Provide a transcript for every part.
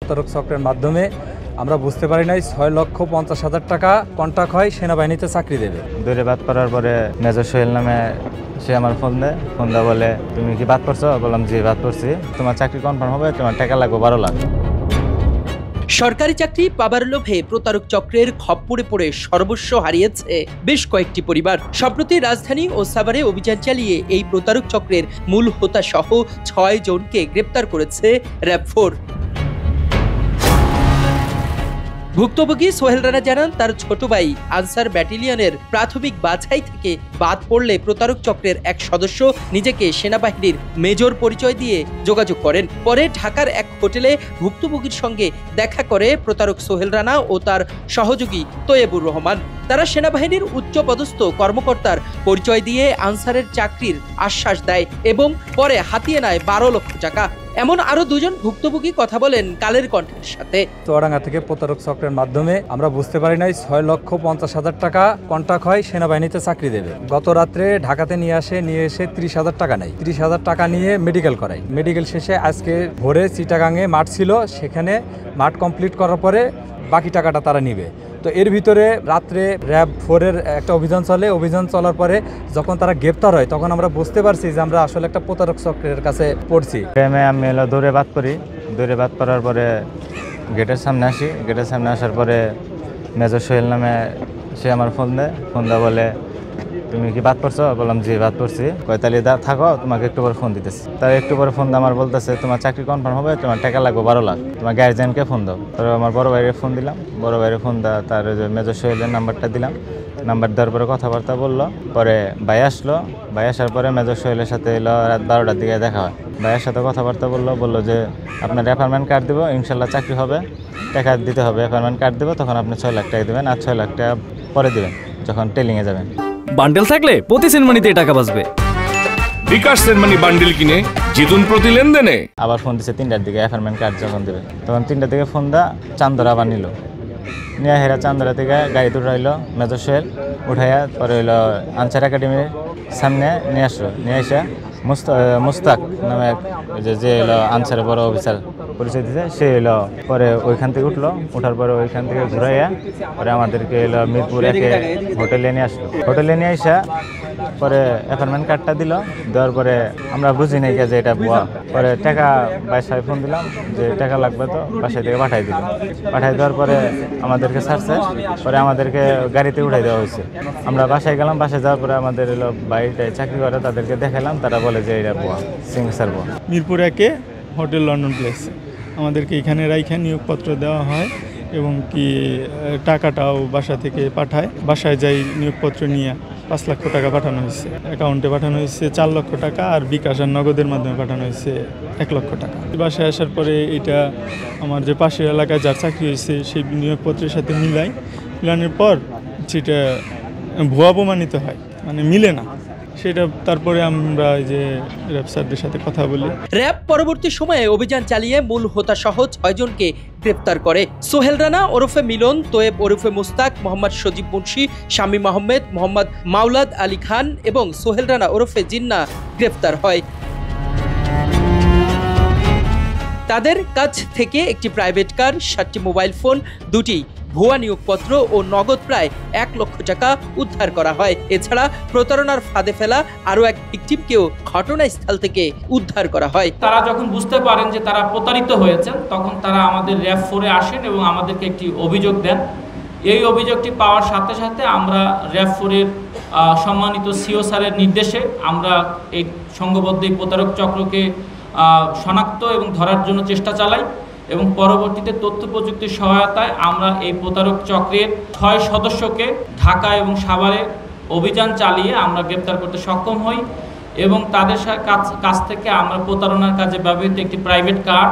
প্রতারক চক্রের মাধ্যমে আমরা বুঝতে পারি নাই 6,50,000 টাকা কন্ট্রাক্ট হয় সেনাবাহিনীতে চাকরি দেবে। দূরে বাদ করার পরে মেজর সোহেল নামে সে আমার ফোন দেয় বলে তুমি কি বাদ করছো? বললাম জি বাদ করছি। তোমার চাকরি কনফার্ম হবে, তোমার টাকা লাগবে 12 লাখ। সরকারি চাকরি পাবার লোভে প্রতারক চক্রের খপ্পরে পড়ে সর্বস্ব হারিয়েছে বেশ কয়েকটি পরিবার। সম্প্রতি রাজধানী ও সাভারে অভিযান চালিয়ে এই প্রতারক চক্রের মূল হোতা সহ 6 জনকে গ্রেপ্তার করেছে র‍্যাব 4। ভুক্তভোগী সোহেল রানা জানান, তার ছোট ভাই আনসার ব্যাটালিয়নের প্রাথমিক বাছাই থেকে বাদ পড়লে প্রতারক চক্রের এক সদস্য নিজেকে সেনাবাহিনীর মেজর পরিচয় দিয়ে যোগাযোগ করেন। পরে ঢাকার এক হোটেলে ভুক্তভোগীর সঙ্গে দেখা করে প্রতারক সোহেল রানা ও তার সহযোগী তৈয়বুর রহমান। তারা সেনাবাহিনীর উচ্চপদস্থ কর্মকর্তার পরিচয় দিয়ে আনসারের চাকরির আশ্বাস দেয় এবং পরে হাতিয়ে নেয় 12 লক্ষ টাকা। এমন আরো 2 জন ভুক্তভোগী কথা বলেন কালের কণ্ঠের সাথে। চুয়াডাঙ্গা থেকে প্রতারক চক্রের মাধ্যমে আমরা বুঝতে পারি নাই 6,50,000 টাকা কন্ট্রাক্ট হয় সেনাবাহিনীতে চাকরি দেবে। গত রাত্রে ঢাকাতে নিয়ে এসে 30,000 টাকা নেয়। 30,000 টাকা নিয়ে মেডিকেল করাই। মেডিকেল শেষে আজকে ভোরে চিটাগাঙে মাঠ ছিল, সেখানে মাঠ কমপ্লিট করার পরে বাকি টাকাটা তারা নিবে। তো এর ভিতরে রাত্রে র‍্যাব 4-এর একটা অভিযান চলে। অভিযান চলার পরে যখন তারা গ্রেপ্তার হয় তখন আমরা বুঝতে পারছি যে আমরা আসলে একটা প্রতারক চক্রের কাছে পড়ছি। আমি দৌড়ে বাদ করি। দৌড়ে বাদ করার পরে গেটের সামনে আসি। গেটের সামনে আসার পরে মেজর সোহেল নামে সে আমার ফোন দেয় বলে তুমি কি বাদ করছো? বললাম জি বাদ করছি। তাহলে থাকো, তোমাকে একটু পরে ফোন দিতেছি। তার একটু পরে ফোন দিয়ে আমার বলতেছে তোমার চাকরি কনফার্ম হবে, তোমার টাকা লাগবে 12 লাখ, তোমার গার্জিয়ানকে ফোন দাও। তারপর আমার বড় ভাইয়ের ফোন দিলাম। বড় ভাইয়ের ফোন দেওয়া তার মেজর সোহেলের নাম্বারটা দিলাম। নাম্বার দেওয়ার পরে কথাবার্তা বললো। পরে ভাই আসলো। ভাই আসার পরে মেজর সোহেলের সাথে এলো রাত 12টার দিকে দেখা হয়। ভাইয়ের সাথে কথাবার্তা বললো যে আপনার অ্যাপয়েন্টমেন্ট কার্ড দেবো, ইনশাল্লাহ চাকরি হবে, টাকা দিতে হবে। অ্যাপয়েন্টমেন্ট কার্ড দেবো, তখন আপনি 6 লাখ টাকা দেবেন, আর 6 লাখ টাকা পরে দেবেন যখন ট্রেনিংয়ে যাবেন। বান্ডেল থাকলে প্রতি সেনমানিতে টাকা বাঁচবে। বিকাশ সেনমানি বান্ডেল কিনে জিতুন প্রতি লেনদেনে। আবার ফোন দিচ্ছে 3টার দিকে, অ্যাপয়েন্টমেন্ট কার্ড যখন দেবে তখন 3টার দিকে ফোন দা চান্দরা আবার নিল। নিয়ে হেরা চান্দরা থেকে গাড়িতে উঠাইলো মেজর সোহেল। উঠাইয়া পরে হইলো আনসার একাডেমির সামনে নিয়ে আসলো। নিয়ে এসে মুস্তাক নামে যে এলো আনসারের বড় অফিসার পরিচয় দিতে, সে এলো। পরে ওইখান থেকে উঠলো। ওঠার পরে ওইখান থেকে ঘুরাইয়া পরে আমাদেরকে এলো মিরপুর 1-এ হোটেলে নিয়ে আসলো। হোটেলে নিয়ে আসা পরে অ্যাপয়েন্টমেন্ট কার্ডটা দিল। দেওয়ার পরে আমরা বুঝি নাই যে এটা ভুয়া। পরে টাকা বাসায় ফোন দিলাম যে টাকা লাগবে, তো বাসায় থেকে পাঠাই দিল। পাঠাই দেওয়ার পরে আমাদেরকে ছাড়ছে। পরে আমাদেরকে গাড়িতে উঠাই দেওয়া হয়েছে। আমরা বাসায় গেলাম। বাসায় যাওয়ার পরে আমাদের এলো বাড়িটায় চাকরি করে, তাদেরকে দেখালাম। তারা বলে যে এটা ভুয়া, সিংসার ভুয়া। মিরপুর 1-এ হোটেল লন্ডন প্লেস আমাদেরকে এখানে রাইখা নিয়োগপত্র দেওয়া হয় এবং কি টাকাটাও বাসা থেকে পাঠায়। বাসায় যাই নিয়োগপত্র নিয়ে 5 লক্ষ টাকা পাঠানো হয়েছে। অ্যাকাউন্টে পাঠানো হয়েছে 4 লক্ষ টাকা, আর বিকাশ আর নগদের মাধ্যমে পাঠানো হয়েছে 1 লক্ষ টাকা। বাসায় আসার পরে এটা আমার যে পাশের এলাকায় যার চাকরি হয়েছে সেই নিয়োগপত্রের সাথে মিলানোর পর সেটা ভুয়া প্রমাণিত হয়, মানে মিলে না। সেটা তারপরে আমরা যে র‍্যাব স্যারদের সাথে কথা বলি। র‍্যাব পরবর্তী সময়ে অভিযান চালিয়ে মূল হোতা সহ 6 জনকে গ্রেপ্তার করে। সোহেল রানা ওরফে মিলন, তোয়েব ওরফে মুস্তাক, মোহাম্মদ সজীব মুন্সি, শামীম আহমেদ, মোহাম্মদ মাওলাদ আলী খান এবং সোহেল রানা ওরফে জিন্না গ্রেপ্তার হয়। তাদের কাছ থেকে একটি প্রাইভেট কার, 7টি মোবাইল ফোন, 2টি ভুয়া নিয়োগপত্র ও নগদ প্রায় 1 লক্ষ টাকা উদ্ধার করা হয়। এছাড়া প্রতারণার ফাঁদে ফেলা আরও এক ভিকটিমকেও ঘটনাস্থল থেকে উদ্ধার করা হয়। তারা যখন বুঝতে পারেন যে তারা প্রতারিত হয়েছেন, তখন তারা আমাদের র‍্যাব 4-এ আসেন এবং আমাদেরকে একটি অভিযোগ দেন। এই অভিযোগটি পাওয়ার সাথে সাথে আমরা র‍্যাব 4-এর সম্মানিত সিও স্যারের নির্দেশে আমরা এই সংঘবদ্ধ এই প্রতারক চক্রকে শনাক্ত এবং ধরার জন্য চেষ্টা চালাই এবং পরবর্তীতে তথ্য প্রযুক্তির সহায়তায় আমরা এই প্রতারক চক্রের 6 সদস্যকে ঢাকা এবং সাভারে অভিযান চালিয়ে আমরা গ্রেপ্তার করতে সক্ষম হই এবং তাদের কাছ থেকে আমরা প্রতারণার কাজে ব্যবহৃত একটি প্রাইভেট কার,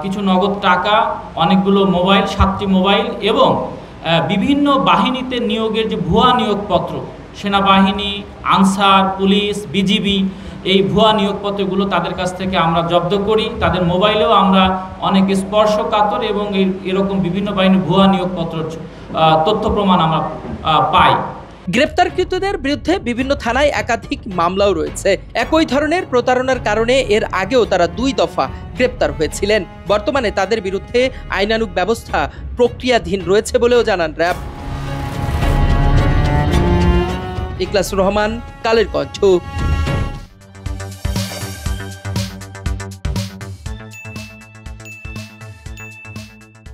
কিছু নগদ টাকা, অনেকগুলো মোবাইল, 7টি মোবাইল এবং বিভিন্ন বাহিনীতে নিয়োগের যে ভুয়া নিয়োগপত্র, সেনাবাহিনী, আনসার, পুলিশ, বিজিবি, এই ভুয়া নিয়োগপত্রগুলো তাদের কাছ থেকে আমরা জব্দ করি। তাদের মোবাইলেও আমরা অনেক স্পর্শকাতর এবং এরকম বিভিন্ন বাহিনীর ভুয়া নিয়োগপত্র তথ্য প্রমাণ আমরা পাই। গ্রেপ্তারকৃতদের বিরুদ্ধে বিভিন্ন থানায় একাধিক মামলাও রয়েছে। একই ধরনের প্রতারণার কারণে এর আগেও তারা 2 দফা গ্রেপ্তার হয়েছিলেন। বর্তমানে তাদের বিরুদ্ধে আইনানুগ ব্যবস্থা প্রক্রিয়াধীন রয়েছে বলেও জানান র্যাব। ইখলাসুর রহমান, কালের কণ্ঠ।